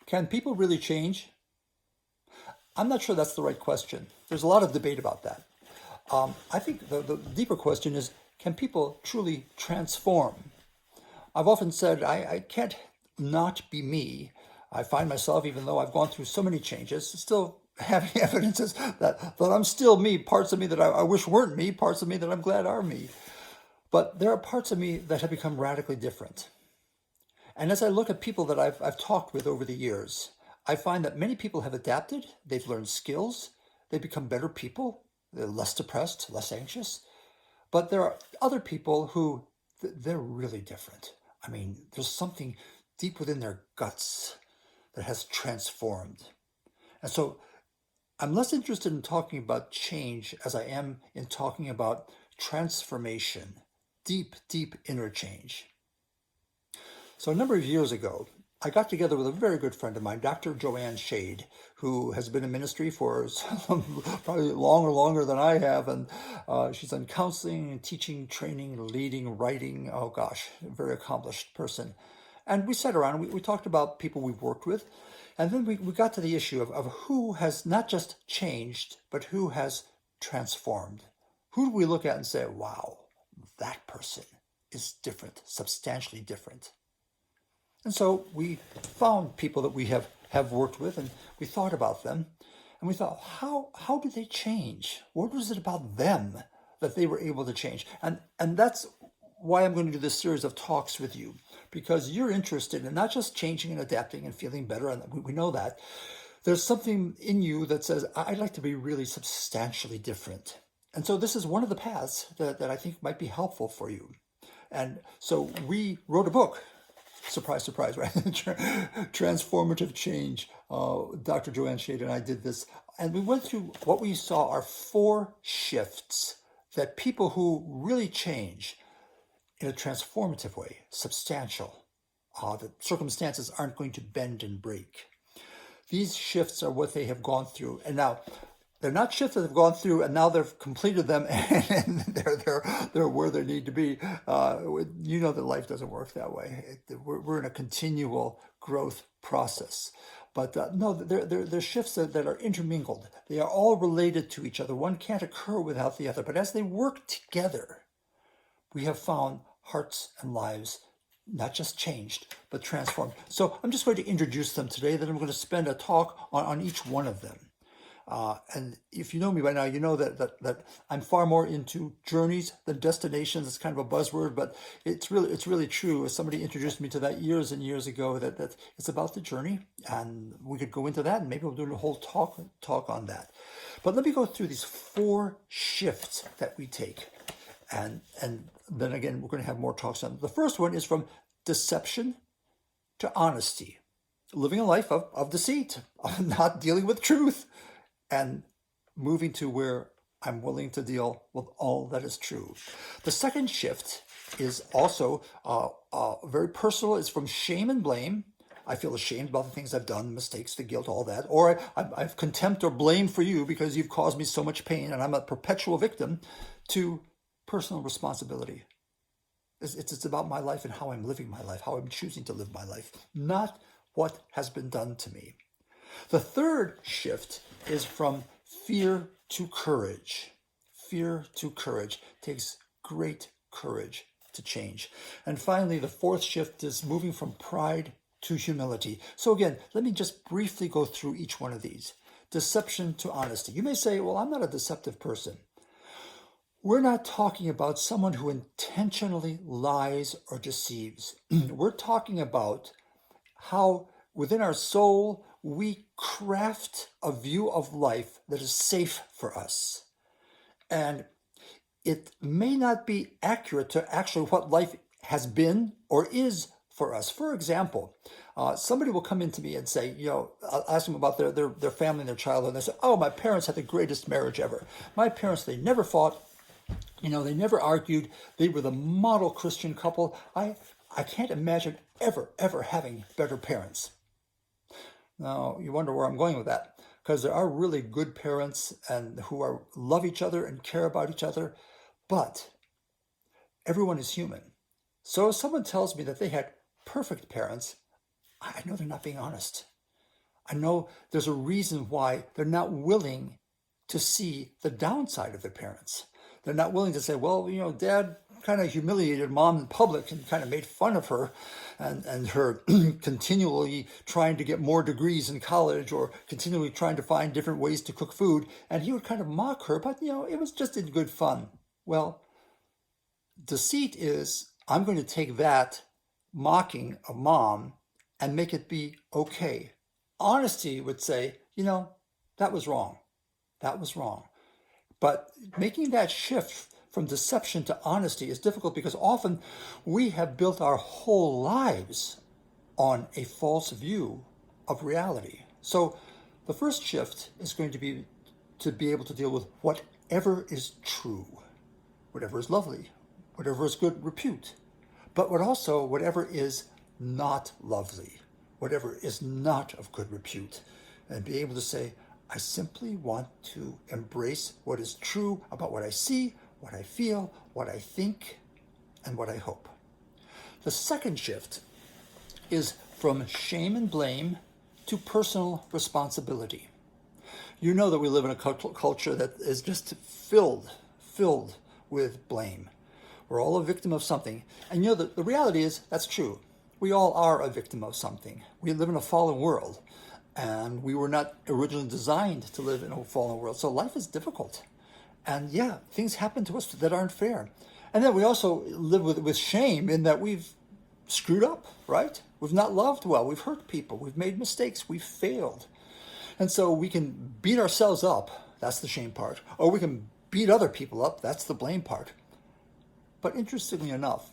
Can people really change? I'm not sure that's the right question. There's a lot of debate about that. I think the deeper question is, can people truly transform? I've often said I can't not be me. I find myself, even though I've gone through so many changes, still having evidences that I'm still me, parts of me that I wish weren't me, parts of me that I'm glad are me. But there are parts of me that have become radically different. And as I look at people that I've talked with over the years, I find that many people have adapted, they've learned skills, they've become better people, they're less depressed, less anxious. But there are other people who they're really different. I mean, there's something deep within their guts that has transformed. And so I'm less interested in talking about change as I am in talking about transformation, deep, deep inner change. So a number of years ago, I got together with a very good friend of mine, Dr. Joanne Shade, who has been in ministry for probably longer than I have. And she's done counseling, teaching, training, leading, writing. Oh gosh, a very accomplished person. And we sat around and we talked about people we've worked with. And then we got to the issue of who has not just changed, but who has transformed. Who do we look at and say, wow, that person is different, substantially different? And so we found people that we have worked with, and we thought about them, and we thought, how did they change? What was it about them that they were able to change? And that's why I'm going to do this series of talks with you, because you're interested in not just changing and adapting and feeling better, and we know that. There's something in you that says, I'd like to be really substantially different. And so this is one of the paths that I think might be helpful for you. And so we wrote a book. Surprise, surprise, right? Transformative Change. Dr. Joanne Shade and I did this. And we went through what we saw are 4 shifts that people who really change in a transformative way, substantial, the circumstances aren't going to bend and break. These shifts are what they have gone through. And now, they're not shifts that have gone through and now they've completed them and they're where they need to be. You know that life doesn't work that way. We're in a continual growth process. But no, they're shifts that are intermingled. They are all related to each other. One can't occur without the other. But as they work together, we have found hearts and lives not just changed, but transformed. So I'm just going to introduce them today. Then I'm going to spend a talk on each one of them. And if you know me by now, you know that I'm far more into journeys than destinations. It's kind of a buzzword, but it's really true. As somebody introduced me to that years and years ago, that it's about the journey, and we could go into that, and maybe we'll do a whole talk on that. But let me go through these 4 shifts that we take, and then again we're going to have more talks on it. The first one is from deception to honesty, living a life of deceit, of not dealing with truth, and moving to where I'm willing to deal with all that is true. The second shift is also very personal. It's from shame and blame. I feel ashamed about the things I've done, mistakes, the guilt, all that. Or I've contempt or blame for you because you've caused me so much pain and I'm a perpetual victim, to personal responsibility. It's about my life and how I'm living my life, how I'm choosing to live my life, not what has been done to me. The third shift is from fear to courage. Fear to courage. It takes great courage to change. And finally, the fourth shift is moving from pride to humility. So again, let me just briefly go through each one of these. Deception to honesty. You may say, well, I'm not a deceptive person. We're not talking about someone who intentionally lies or deceives. We're talking about how within our soul we craft a view of life that is safe for us. And it may not be accurate to actually what life has been or is for us. For example, somebody will come in to me and say, I'll ask them about their family and their childhood. And they say, oh, my parents had the greatest marriage ever. My parents, they never fought. They never argued. They were the model Christian couple. I can't imagine ever having better parents. Now, you wonder where I'm going with that, because there are really good parents and who love each other and care about each other, but everyone is human. So if someone tells me that they had perfect parents, I know they're not being honest. I know there's a reason why they're not willing to see the downside of their parents. They're not willing to say, well, dad kind of humiliated mom in public and kind of made fun of her and her continually trying to get more degrees in college or continually trying to find different ways to cook food. And he would kind of mock her, but it was just in good fun. Well, deceit is, I'm going to take that mocking of mom and make it be okay. Honesty would say, that was wrong. That was wrong. But making that shift from deception to honesty is difficult because often we have built our whole lives on a false view of reality. So the first shift is going to be able to deal with whatever is true, whatever is lovely, whatever is good repute, but also whatever is not lovely, whatever is not of good repute, and be able to say, I simply want to embrace what is true about what I see, what I feel, what I think, and what I hope. The second shift is from shame and blame to personal responsibility. You know that we live in a culture that is just filled with blame. We're all a victim of something. And the reality is that's true. We all are a victim of something. We live in a fallen world. And we were not originally designed to live in a fallen world. So life is difficult. And yeah, things happen to us that aren't fair. And then we also live with shame in that we've screwed up, right? We've not loved well. We've hurt people. We've made mistakes. We've failed. And so we can beat ourselves up. That's the shame part. Or we can beat other people up. That's the blame part. But interestingly enough,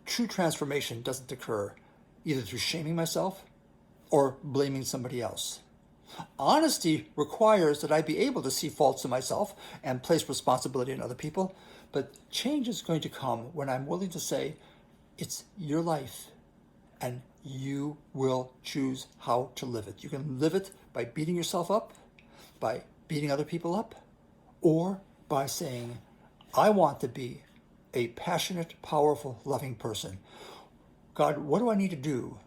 true transformation doesn't occur either through shaming myself or blaming somebody else. Honesty requires that I be able to see faults in myself and place responsibility on other people, but change is going to come when I'm willing to say, it's your life, and you will choose how to live it. You can live it by beating yourself up, by beating other people up, or by saying, I want to be a passionate, powerful, loving person. God, what do I need to do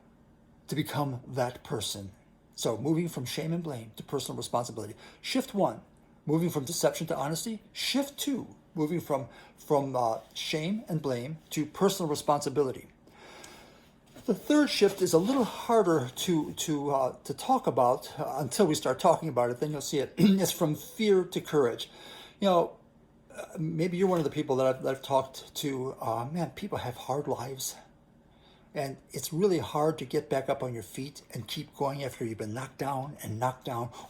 to become that person? So moving from shame and blame to personal responsibility. Shift 1, moving from deception to honesty. Shift 2, moving from shame and blame to personal responsibility. The third shift is a little harder to talk about until we start talking about it. Then you'll see it. It's from fear to courage. Maybe you're one of the people that I've talked to. Man, people have hard lives. And it's really hard to get back up on your feet and keep going after you've been knocked down,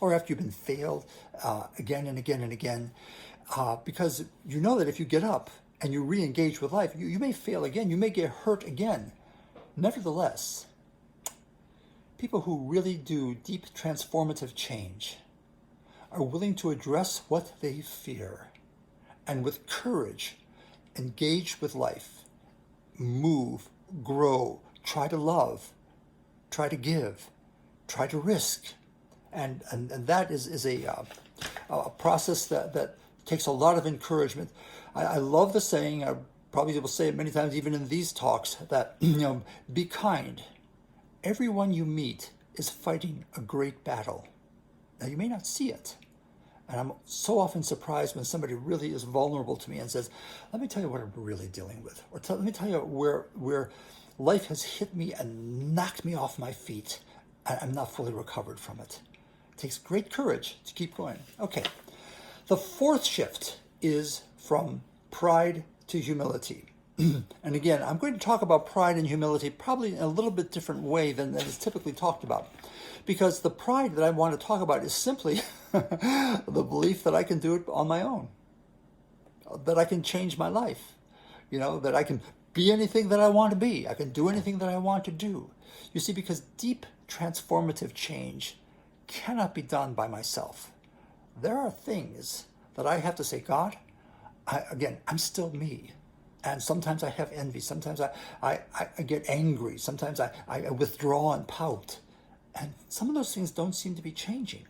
or after you've been failed again and again and again. Because you know that if you get up and you re-engage with life, you may fail again, you may get hurt again. Nevertheless, people who really do deep transformative change are willing to address what they fear and with courage engage with life, move, grow, try to love, try to give, try to risk. And that is a process that takes a lot of encouragement. I love the saying, I probably will say it many times even in these talks, that be kind. Everyone you meet is fighting a great battle. Now you may not see it. And I'm so often surprised when somebody really is vulnerable to me and says, let me tell you what I'm really dealing with. Or let me tell you where life has hit me and knocked me off my feet. And I'm not fully recovered from it. It takes great courage to keep going. Okay. The fourth shift is from pride to humility. And again, I'm going to talk about pride and humility probably in a little bit different way than is typically talked about. Because the pride that I want to talk about is simply the belief that I can do it on my own, that I can change my life, that I can be anything that I want to be. I can do anything that I want to do. You see, because deep transformative change cannot be done by myself. There are things that I have to say, God, I'm still me. And sometimes I have envy. Sometimes I get angry. Sometimes I withdraw and pout. And some of those things don't seem to be changing.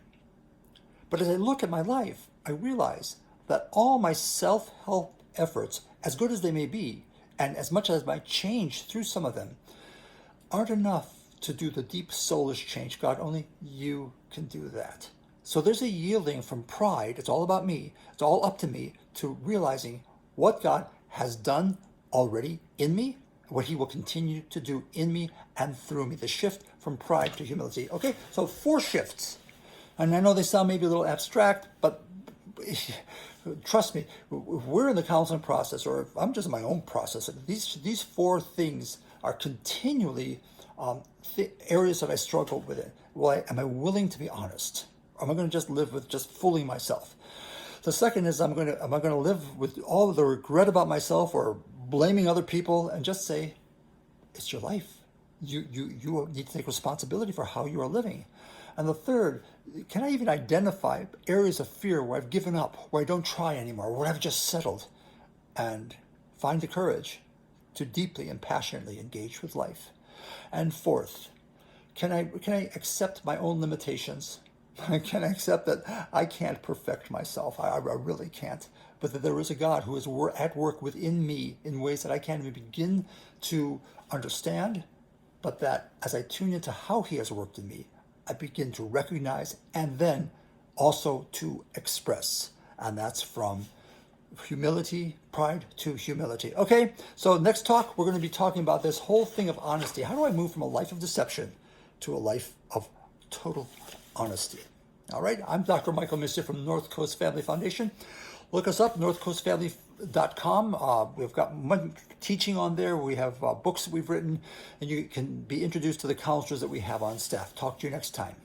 But as I look at my life, I realize that all my self-help efforts, as good as they may be, and as much as I change through some of them, aren't enough to do the deep soulish change. God, only you can do that. So there's a yielding from pride. It's all about me. It's all up to me, to realizing what God has done already in me, what he will continue to do in me and through me. The shift from pride to humility. Okay, so 4 shifts. And I know they sound maybe a little abstract, but trust me, if we're in the counseling process, or if I'm just in my own process, these 4 things are continually areas that I struggle with. It. Well, am I willing to be honest? Am I going to just live with just fooling myself? The second is, am I going to live with all of the regret about myself or blaming other people, and just say, it's your life. You need to take responsibility for how you are living. And the third, can I even identify areas of fear where I've given up, where I don't try anymore, where I've just settled, and find the courage to deeply and passionately engage with life? And fourth, can I accept my own limitations? Can I accept that I can't perfect myself? I really can't. But that there is a God who is at work within me in ways that I can't even begin to understand, but that as I tune into how he has worked in me, I begin to recognize and then also to express. And that's from humility, pride to humility. Okay, so next talk, we're going to be talking about this whole thing of honesty. How do I move from a life of deception to a life of total honesty? All right, I'm Dr. Michael Missia from North Coast Family Foundation. Look us up, northcoastfamily.com. We've got much teaching on there. We have books that we've written, and you can be introduced to the counselors that we have on staff. Talk to you next time.